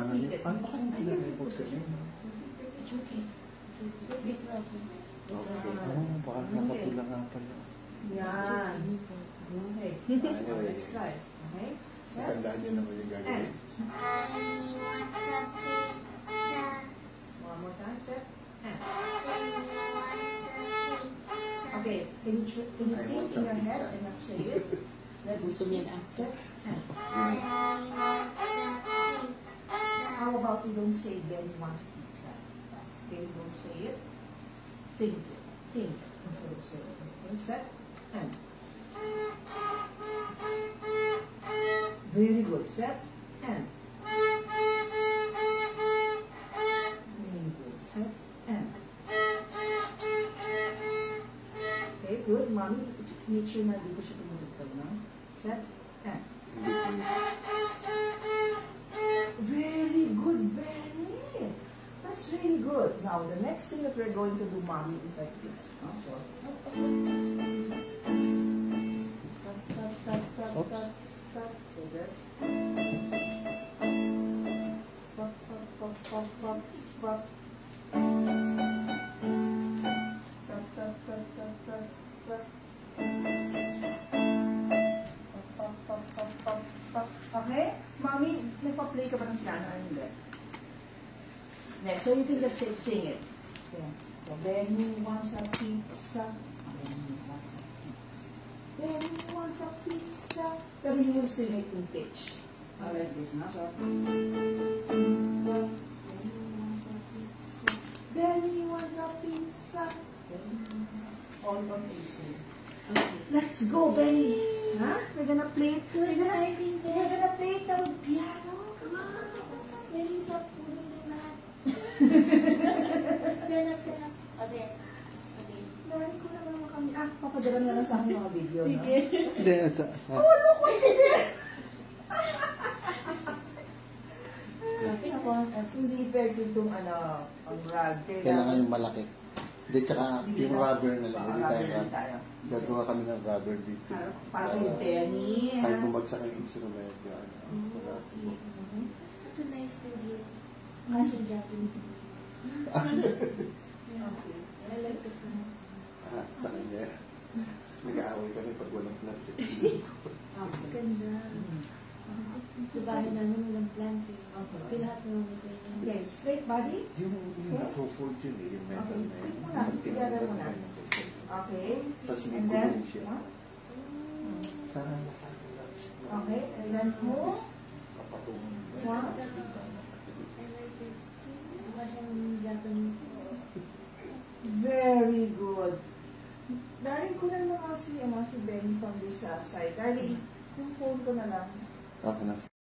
ngayon. Paano ba kayong ginagawa sa inyo? It's okay. It's okay. Okay. Baka nakatula nga pala. Yan. Okay. Let's try. Okay? Set. Tandaan niyo naman yung gagawin. Mommy wants a pizza. One more time. Set. And. Mommy wants a pizza. Okay. Can you think in your head and not say it? Gusto niya na. Set. And. Mommy wants a pizza. How about you don't say Benny wants pizza? Okay, you don't say it. Think. Think instead of saying it. Okay, set. And. Very good. Set. And. Very good. Set. And. Okay, good. Mommy, make sure na dito siya tumulog na. Set. And. Very good, Benny. That's really good. Now, the next thing that we're going to do, Mommy, is like this. No? So, okay? Mommy, nagpa-play ka ba ng piano or hindi? Next, so you can just sing it. Yeah. So, Benny wants a pizza. Benny wants a pizza. Benny wants a pizza. Pero you will sing it in pitch. Like this, no? So, Benny wants a pizza. Benny wants a pizza. All of these things. Okay. Let's go, Benny. Huh? We're gonna play it. We're gonna play it with piano. Come on. Benny's not pulling the mat. Stand up. Okay. Dari ko na naman kami. Papadala na lang sa akin mga video, no? Hindi. Oh, look what you did! Ako, hindi effective itong ang rag. Kailangan yung malaki. Hindi, tsaka yung rubber na lang. Hindi tayo Rubber tayo. gagawa kami ng rubber dito. Para kay Benny. Kahit bumagsak yung instrument. That's a nice studio. Russian Japanese. I like the plan. Sa kanya. Nag-aaway kami pag walang plan sa Ganda. Sa bahay namin walang plans eh. Kasi lahat ng mga ganyan. Okay, straight body. Yung nafo-fold yun eh, yung metal na yun. Muna, together muna. Okay. Tapos may And then, gulong siya. Sana. okay, and then move. Papatungan. One. I like it. Mukha siyang Japanese. Very good. Daring ko na naman si Benny from this side. Daring, yung phone ko na lang. Okay na.